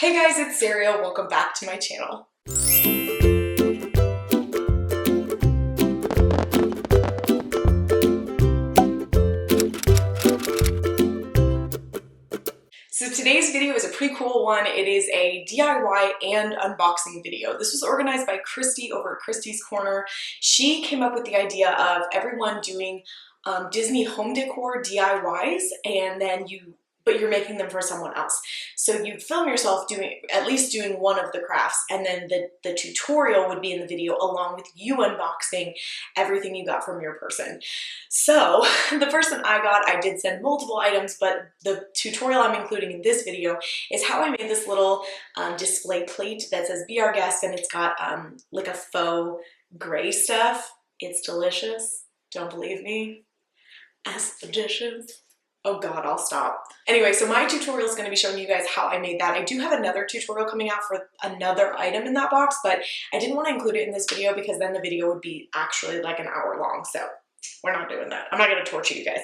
Hey guys, it's Cereal. Welcome back to my channel. So today's video is a pretty cool one. It is a DIY and unboxing video. This was organized by Christy over at Christy's Corner. She came up with the idea of everyone doing Disney home decor DIYs, and then but you're making them for someone else. So you film yourself at least doing one of the crafts, and then the tutorial would be in the video along with you unboxing everything you got from your person. So the person I did send multiple items, but the tutorial I'm including in this video is how I made this little display plate that says "Be Our Guest," and it's got like a faux gray stuff. It's delicious. Don't believe me? Ask the dishes. Oh God, I'll stop. Anyway, so my tutorial is going to be showing you guys how I made that. I do have another tutorial coming out for another item in that box, but I didn't want to include it in this video because then the video would be actually like an hour long, so we're not doing that. I'm not going to torture you guys.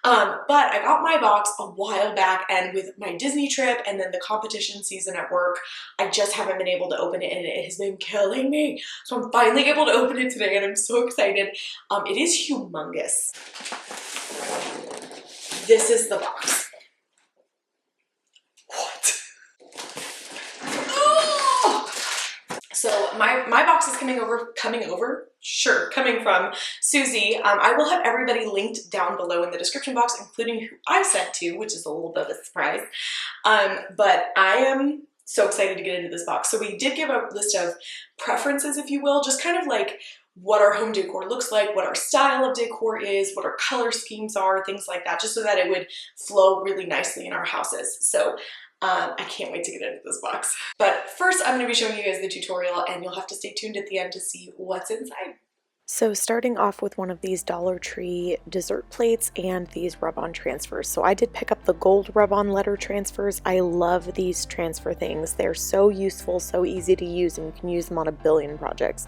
But I got my box a while back, and with my Disney trip and then the competition season at work, I just haven't been able to open it, and it has been killing me. So I'm finally able to open it today, and I'm so excited. It is humongous. This is the box. What? Oh! So my box is coming from Susie. I will have everybody linked down below in the description box, including who I sent to, which is a little bit of a surprise. But I am so excited to get into this box. So we did give a list of preferences, if you will, just kind of like what our home decor looks like, what our style of decor is, what our color schemes are, things like that, just so that it would flow really nicely in our houses. So I can't wait to get into this box. But first, I'm going to be showing you guys the tutorial, and you'll have to stay tuned at the end to see what's inside. So starting off with one of these Dollar Tree dessert plates and these rub-on transfers. So I did pick up the gold rub-on letter transfers. I love these transfer things. They're so useful, so easy to use, and you can use them on a billion projects.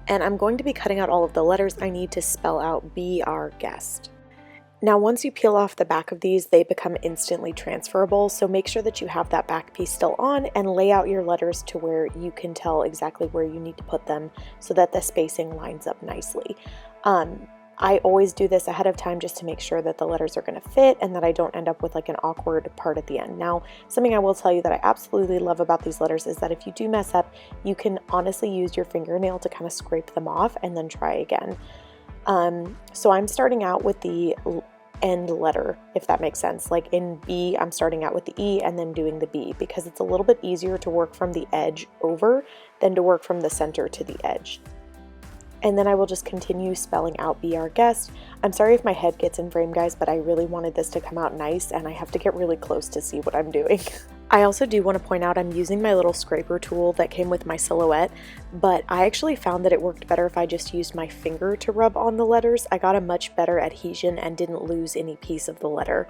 And I'm going to be cutting out all of the letters I need to spell out "Be Our Guest." Now once you peel off the back of these, they become instantly transferable, so make sure that you have that back piece still on and lay out your letters to where you can tell exactly where you need to put them so that the spacing lines up nicely. I always do this ahead of time just to make sure that the letters are going to fit and that I don't end up with like an awkward part at the end. Now, something I will tell you that I absolutely love about these letters is that if you do mess up, you can honestly use your fingernail to kind of scrape them off and then try again. So I'm starting out with the end letter, if that makes sense. Like in B, I'm starting out with the E and then doing the B because it's a little bit easier to work from the edge over than to work from the center to the edge. And then I will just continue spelling out "Be Our Guest." I'm sorry if my head gets in frame, guys, but I really wanted this to come out nice and I have to get really close to see what I'm doing. I also do want to point out I'm using my little scraper tool that came with my silhouette, but I actually found that it worked better if I just used my finger to rub on the letters. I got a much better adhesion and didn't lose any piece of the letter.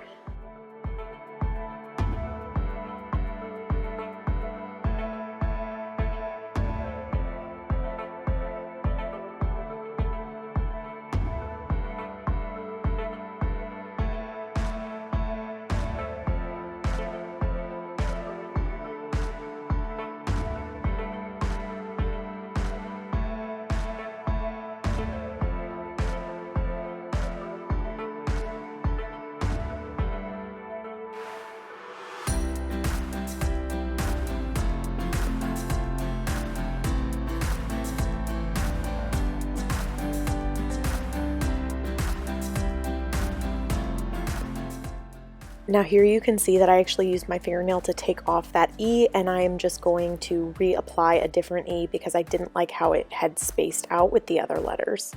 Now here you can see that I actually used my fingernail to take off that E, and I'm just going to reapply a different E because I didn't like how it had spaced out with the other letters.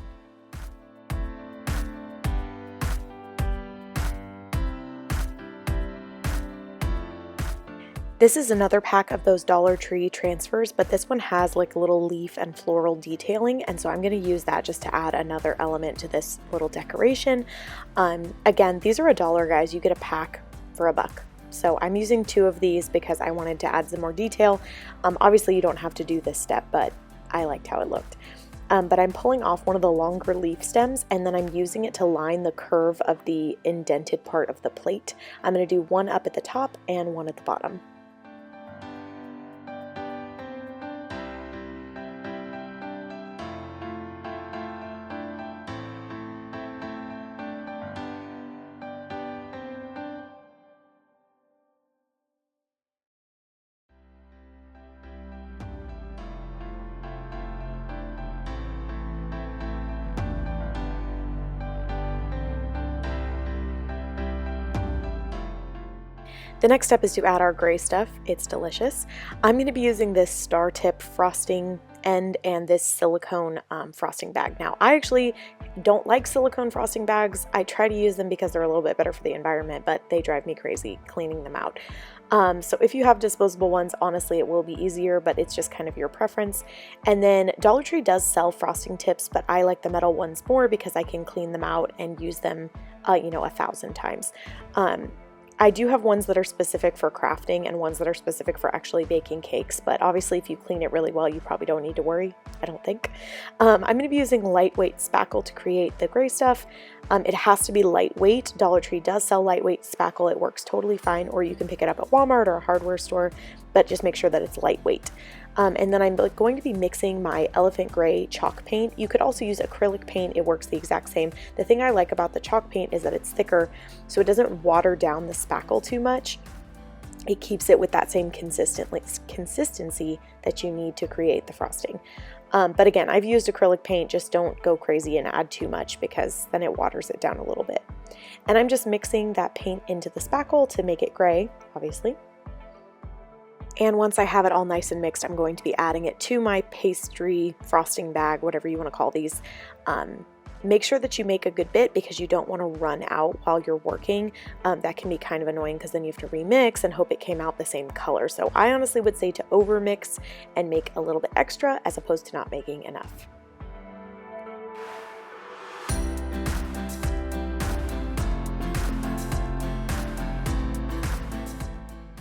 This is another pack of those Dollar Tree transfers, but this one has like a little leaf and floral detailing, and so I'm going to use that just to add another element to this little decoration. Again, these are $1, guys. You get a pack for $1. So I'm using 2 of these because I wanted to add some more detail. Obviously you don't have to do this step, but I liked how it looked. But I'm pulling off one of the longer leaf stems, and then I'm using it to line the curve of the indented part of the plate. I'm going to do one up at the top and one at the bottom. The next step is to add our gray stuff. It's delicious. I'm going to be using this star tip frosting end and this silicone frosting bag. Now, I actually don't like silicone frosting bags. I try to use them because they're a little bit better for the environment, but they drive me crazy cleaning them out. So if you have disposable ones, honestly, it will be easier, but it's just kind of your preference. And then Dollar Tree does sell frosting tips, but I like the metal ones more because I can clean them out and use them, 1,000 times. I do have ones that are specific for crafting and ones that are specific for actually baking cakes, but obviously if you clean it really well, you probably don't need to worry, I don't think. I'm going to be using lightweight spackle to create the gray stuff. It has to be lightweight. Dollar Tree does sell lightweight spackle. It works totally fine, or you can pick it up at Walmart or a hardware store, but just make sure that it's lightweight. And then I'm going to be mixing my elephant gray chalk paint. You could also use acrylic paint. It works the exact same. The thing I like about the chalk paint is that it's thicker, so it doesn't water down the spackle too much. It keeps it with that same consistency that you need to create the frosting. But again, I've used acrylic paint. Just don't go crazy and add too much because then it waters it down a little bit. And I'm just mixing that paint into the spackle to make it gray, obviously. And once I have it all nice and mixed, I'm going to be adding it to my pastry frosting bag, whatever you want to call these. Make sure that you make a good bit because you don't want to run out while you're working. That can be kind of annoying because then you have to remix and hope it came out the same color. So I honestly would say to over mix and make a little bit extra as opposed to not making enough.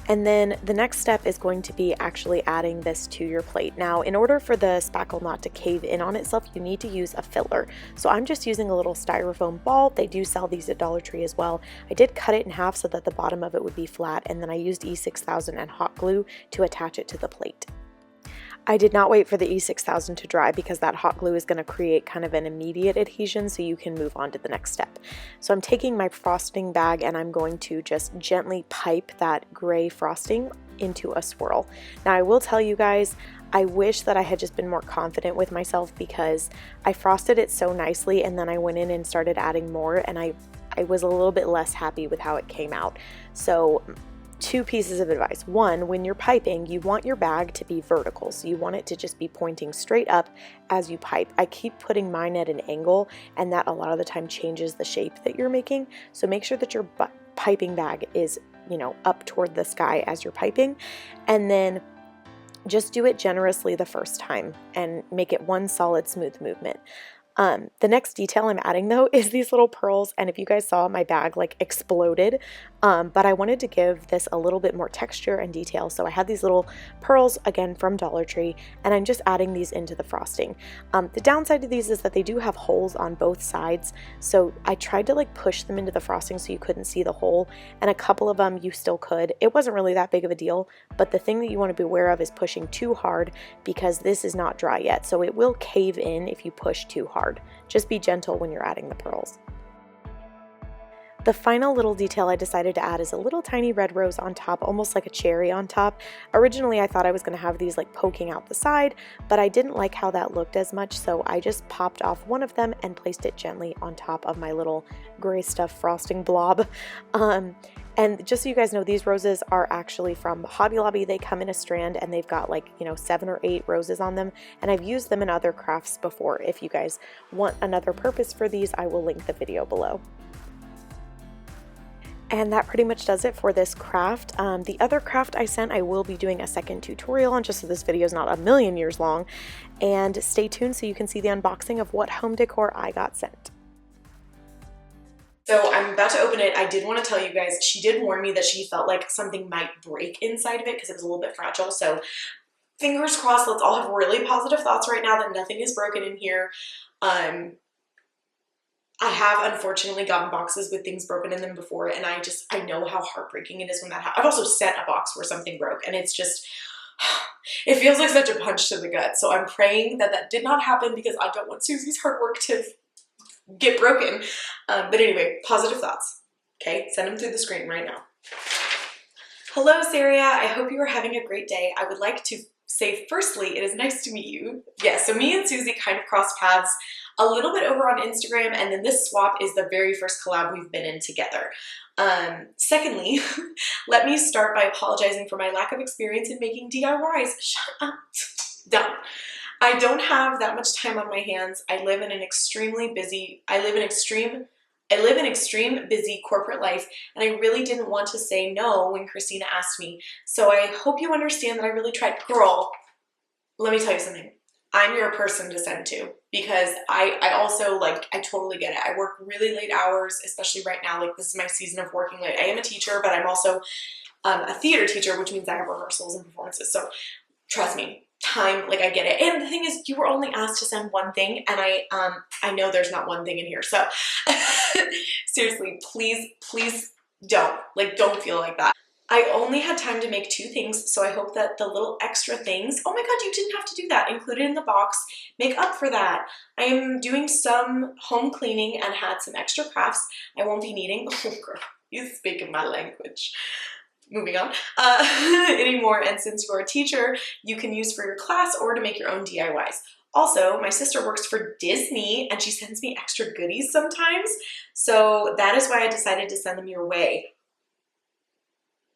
And then the next step is going to be actually adding this to your plate. Now, in order for the spackle not to cave in on itself, you need to use a filler. So I'm just using a little styrofoam ball. They do sell these at Dollar Tree as well. I did cut it in half so that the bottom of it would be flat, and then I used E6000 and hot glue to attach it to the plate. I did not wait for the E6000 to dry because that hot glue is going to create kind of an immediate adhesion so you can move on to the next step. So I'm taking my frosting bag and I'm going to just gently pipe that gray frosting into a swirl. Now I will tell you guys, I wish that I had just been more confident with myself because I frosted it so nicely and then I went in and started adding more and I was a little bit less happy with how it came out. So two pieces of advice. One, when you're piping, you want your bag to be vertical. So you want it to just be pointing straight up as you pipe. I keep putting mine at an angle and that a lot of the time changes the shape that you're making. So make sure that your piping bag is, up toward the sky as you're piping. And then just do it generously the first time and make it one solid smooth movement. The next detail I'm adding though is these little pearls, and if you guys saw, my bag like exploded, but I wanted to give this a little bit more texture and detail, so I had these little pearls again from Dollar Tree, and I'm just adding these into the frosting. The downside to these is that they do have holes on both sides, so I tried to like push them into the frosting so you couldn't see the hole, and a couple of them you still could. It wasn't really that big of a deal, but the thing that you want to be aware of is pushing too hard because this is not dry yet, so it will cave in if you push too hard. Just be gentle when you're adding the pearls. The final little detail I decided to add is a little tiny red rose on top, almost like a cherry on top. Originally I thought I was going to have these like poking out the side, but I didn't like how that looked as much, so I just popped off one of them and placed it gently on top of my little gray stuff frosting blob. And just so you guys know, these roses are actually from Hobby Lobby. They come in a strand and they've got like, 7 or 8 roses on them. And I've used them in other crafts before. If you guys want another purpose for these, I will link the video below. And that pretty much does it for this craft. The other craft I sent, I will be doing a second tutorial on, just so this video is not a million years long. And stay tuned so you can see the unboxing of what home decor I got sent. So I'm about to open it. I did want to tell you guys, she did warn me that she felt like something might break inside of it because it was a little bit fragile. So fingers crossed, let's all have really positive thoughts right now that nothing is broken in here. I have unfortunately gotten boxes with things broken in them before, and I know how heartbreaking it is when that happens. I've also sent a box where something broke, and it's just, it feels like such a punch to the gut. So I'm praying that that did not happen because I don't want Susie's hard work to get broken. But anyway, positive thoughts. Okay, send them through the screen right now. Hello, Saria. I hope you are having a great day. I would like to say firstly, it is nice to meet you. Yeah, so me and Susie kind of crossed paths a little bit over on Instagram, and then this swap is the very first collab we've been in together. Secondly, let me start by apologizing for my lack of experience in making DIYs. Shut up. Dumb. I don't have that much time on my hands. I live in extreme busy corporate life, and I really didn't want to say no when Christina asked me. So I hope you understand that I really tried. Girl, let me tell you something. I'm your person to send to, because I also, like, I totally get it. I work really late hours, especially right now. Like, this is my season of working late. I am a teacher, but I'm also a theater teacher, which means I have rehearsals and performances. So trust me, time, like, I get it. And the thing is, you were only asked to send one thing, and I know there's not one thing in here. So seriously, please don't feel like that. I only had time to make 2 things, so I hope that the little extra things, oh my god, you didn't have to do that, included in the box, make up for that. I am doing some home cleaning and had some extra crafts I won't be needing. Oh girl, you speaking my language. Moving on. Anymore, and since you're a teacher, you can use for your class or to make your own DIYs. Also, my sister works for Disney, and she sends me extra goodies sometimes, so that is why I decided to send them your way.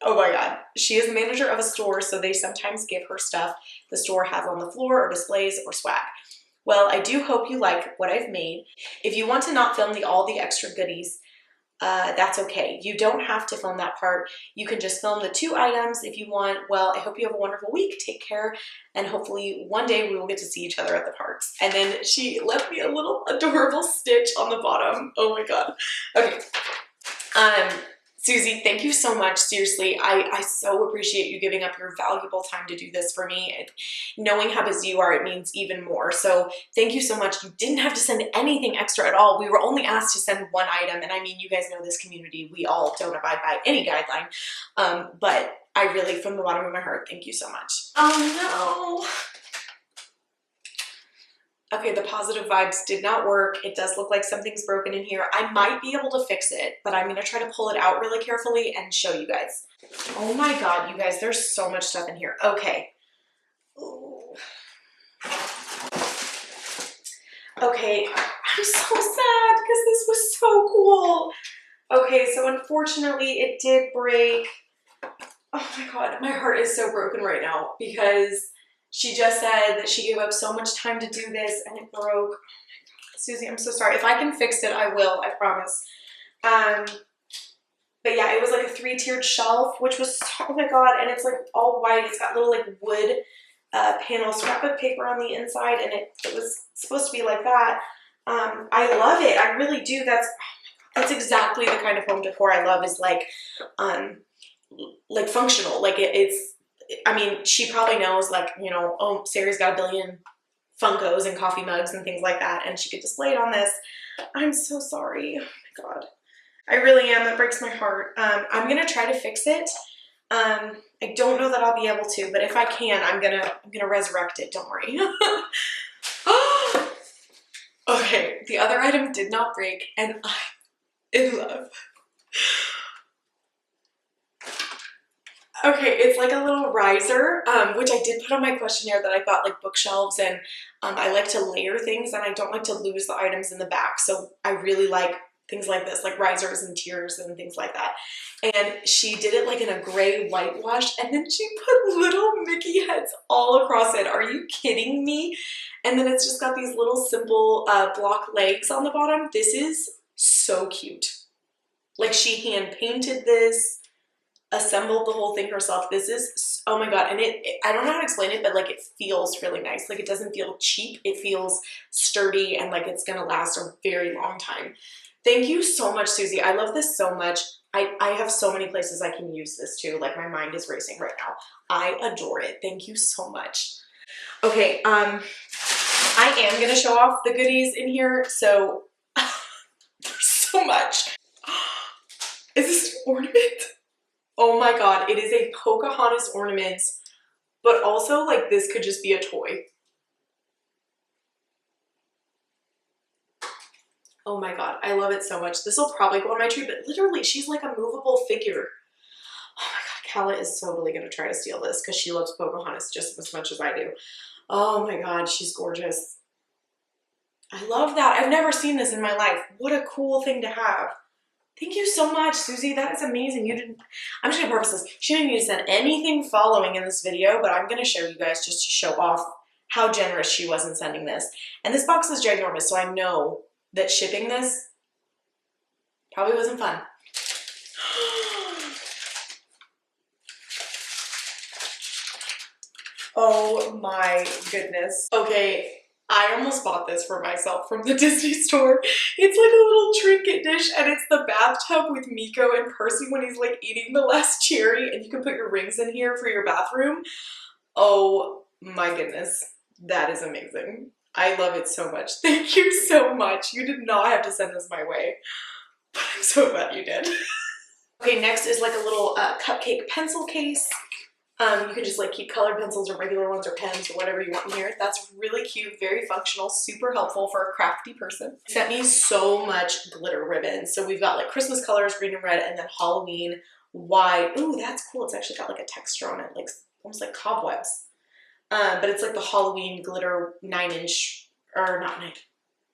Oh my god. She is the manager of a store, so they sometimes give her stuff the store has on the floor or displays or swag. Well, I do hope you like what I've made. If you want to not film all the extra goodies, that's okay. You don't have to film that part. You can just film the 2 items if you want. Well, I hope you have a wonderful week. Take care, and hopefully one day we will get to see each other at the parks. And then she left me a little adorable stitch on the bottom. Oh my god. Okay. Susie, thank you so much. Seriously, I so appreciate you giving up your valuable time to do this for me. Knowing how busy you are, it means even more. So thank you so much. You didn't have to send anything extra at all. We were only asked to send 1 item, and I mean, you guys know this community. We all don't abide by any guideline. But I really, from the bottom of my heart, thank you so much. Oh no. Okay, the positive vibes did not work. It does look like something's broken in here. I might be able to fix it, but I'm gonna try to pull it out really carefully and show you guys. Oh my god, you guys, there's so much stuff in here. Okay. Ooh. Okay, I'm so sad because this was so cool. Okay, so unfortunately it did break. Oh my god, my heart is so broken right now because she just said that she gave up so much time to do this and it broke. Oh my god, Susie, I'm so sorry. If I can fix it, I will, I promise. But yeah, it was like a 3-tiered shelf, which was, oh my god, and it's like all white. It's got little like wood panel scrapbook paper on the inside, and it was supposed to be like that. I love it. I really do. That's exactly the kind of home decor I love, is like functional. Like it's, I mean, she probably knows, like, you know, oh, Sarah's got a billion Funkos and coffee mugs and things like that, and she could display it on this. I'm so sorry. Oh my god. I really am. That breaks my heart. I'm gonna try to fix it. I don't know that I'll be able to, but if I can, I'm gonna resurrect it. Don't worry. Okay, the other item did not break, and I'm in love. Okay, it's like a little riser, which I did put on my questionnaire that I thought like bookshelves, and I like to layer things, and I don't like to lose the items in the back, so I really like things like this, like risers and tiers and things like that. And she did it like in a gray whitewash, and then she put little Mickey heads all across it. Are you kidding me? And then it's just got these little simple block legs on the bottom. This is so cute. Like, she hand painted this, assembled the whole thing herself. This is, oh my god. And I don't know how to explain it, but like, it feels really nice. Like, it doesn't feel cheap. It feels sturdy, and like it's gonna last a very long time. Thank you so much, Susie. I love this so much. I have so many places I can use this too. Like, my mind is racing right now. I adore it. Thank you so much. Okay, I am gonna show off the goodies in here. So there's so much. Is this an ornament? Oh my god, it is a Pocahontas ornament, but also like this could just be a toy. Oh my god, I love it so much. This will probably go on my tree, but literally she's like a movable figure. Oh my god, Kala is totally gonna try to steal this because she loves Pocahontas just as much as I do. Oh my god, she's gorgeous. I love that. I've never seen this in my life. What a cool thing to have. Thank you so much, Susie. That is amazing. You didn't, I'm just gonna purpose this. She didn't need to send anything following in this video, but I'm gonna show you guys just to show off how generous she was in sending this. And this box is ginormous, so I know that shipping this probably wasn't fun. Oh my goodness. Okay, I almost bought this for myself from the Disney store. It's like a little trinket dish and it's the bathtub with Miko and Percy when he's like eating the last cherry, and you can put your rings in here for your bathroom. Oh my goodness, that is amazing. I love it so much. Thank you so much. You did not have to send this my way, but I'm so glad you did. Okay, next is like a little cupcake pencil case. You can just like keep colored pencils or regular ones or pens or whatever you want in here. That's really cute, very functional, super helpful for a crafty person. Sent me so much glitter ribbon. So we've got like Christmas colors, green and red, and then Halloween white. Ooh, that's cool. It's actually got like a texture on it, like almost like cobwebs. But it's like the Halloween glitter 9-inch, or not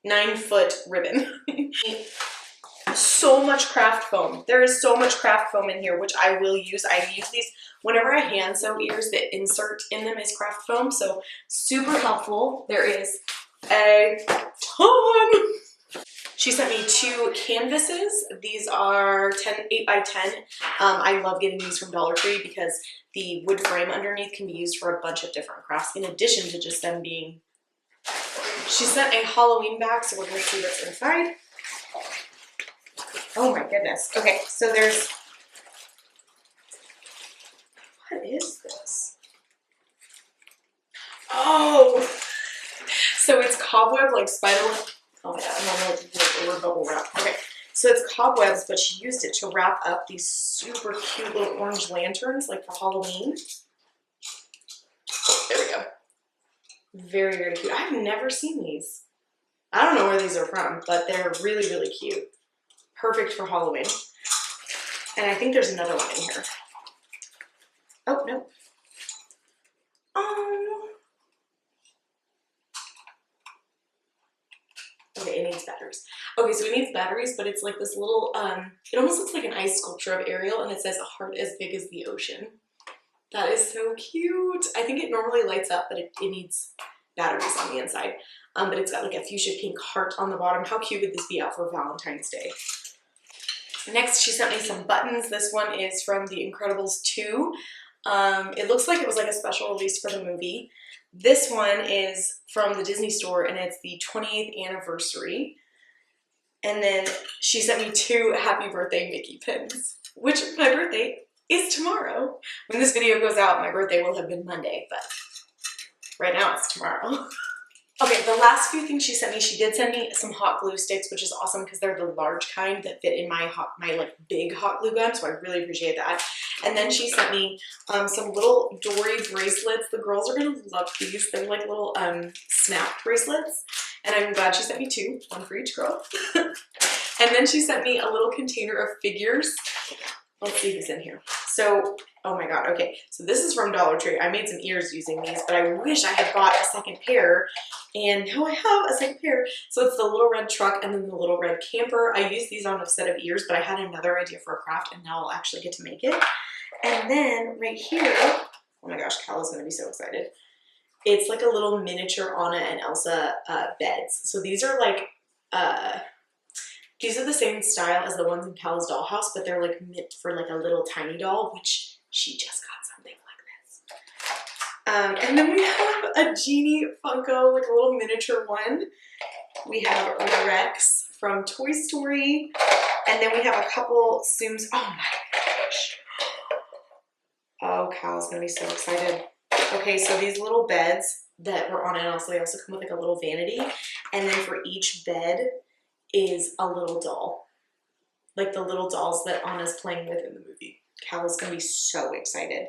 9-foot ribbon. So much craft foam. There is so much craft foam in here, which I will use. I use these whenever I hand sew ears. The insert in them is craft foam, so super helpful. There is a ton. She sent me 2 canvases. These are 8 by 10. I love getting these from Dollar Tree because the wood frame underneath can be used for a bunch of different crafts in addition to just them being. She sent a Halloween bag, so we're gonna see what's inside. Oh my goodness. Okay, so there's, what is this? Oh, so it's cobweb, like spider web. Oh my god, I don't know what to do over bubble wrap. Okay, so it's cobwebs, but she used it to wrap up these super cute little orange lanterns, like for Halloween. There we go. Very, very cute. I've never seen these. I don't know where these are from, but they're really, really cute. Perfect for Halloween. And I think there's another one in here. Oh, no. Oh. Okay, it needs batteries. Okay, so it needs batteries, but it's like this little, it almost looks like an ice sculpture of Ariel, and it says a heart as big as the ocean. That is so cute. I think it normally lights up, but it needs batteries on the inside. But it's got like a fuchsia pink heart on the bottom. How cute would this be out for Valentine's Day? Next, she sent me some buttons. This one is from The Incredibles 2. It looks like it was like a special release for the movie. This one is from the Disney store, and it's the 20th anniversary. And then she sent me 2 Happy Birthday Mickey pins, which my birthday is tomorrow. When this video goes out, my birthday will have been Monday, but right now it's tomorrow. Okay, the last few things she sent me, she did send me some hot glue sticks, which is awesome because they're the large kind that fit in my like big hot glue gun, so I really appreciate that. And then she sent me some little Dory bracelets. The girls are gonna love these. They're like little snap bracelets, and I'm glad she sent me 2, 1 for each girl. And then she sent me a little container of figures. Let's see who's in here. So, oh my god, okay. So this is from Dollar Tree. I made some ears using these, but I wish I had bought a second pair. And now I have a second pair. So it's the little red truck and then the little red camper. I used these on a set of ears, but I had another idea for a craft, and now I'll actually get to make it. And then right here, oh my gosh, Callie's gonna be so excited. It's like a little miniature Anna and Elsa beds. So these are like, these are the same style as the ones in Callie's dollhouse, but they're like meant for like a little tiny doll, which she just got something like this. And then we have a Genie Funko, like a little miniature one. We have Rex from Toy Story. And then we have a couple Tsums. Oh my gosh. Oh, Cal's gonna be so excited. Okay, so these little beds that were on it, also, they also come with like a little vanity. And then for each bed is a little doll. Like the little dolls that Anna's playing with in the movie. Cal is gonna be so excited.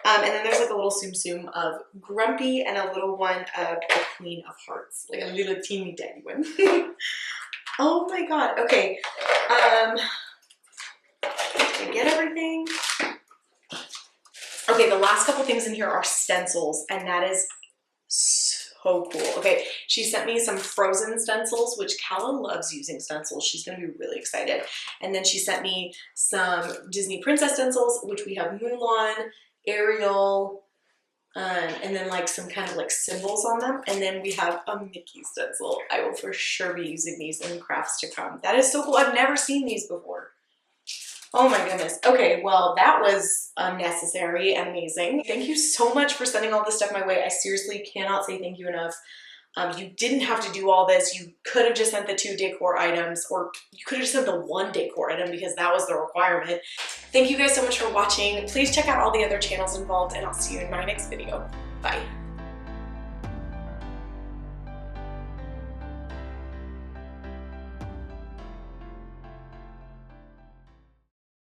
And then there's like a little Tsum Tsum of Grumpy and a little one of the Queen of Hearts. Like a little teeny tiny one. Oh my god, okay. Did I get everything? Okay, the last couple things in here are stencils, and that is so cool. Okay, she sent me some frozen stencils, which Calla loves using stencils. She's gonna be really excited. And then she sent me some Disney princess stencils, which we have Mulan, Ariel, and then like some kind of like symbols on them. And then we have a Mickey stencil. I will for sure be using these in crafts to come. That is so cool. I've never seen these before. Oh my goodness. Okay, well, that was unnecessary and amazing. Thank you so much for sending all this stuff my way. I seriously cannot say thank you enough. You didn't have to do all this. You could have just sent the 2 decor items, or you could have just sent the 1 decor item because that was the requirement. Thank you guys so much for watching. Please check out all the other channels involved, and I'll see you in my next video. Bye.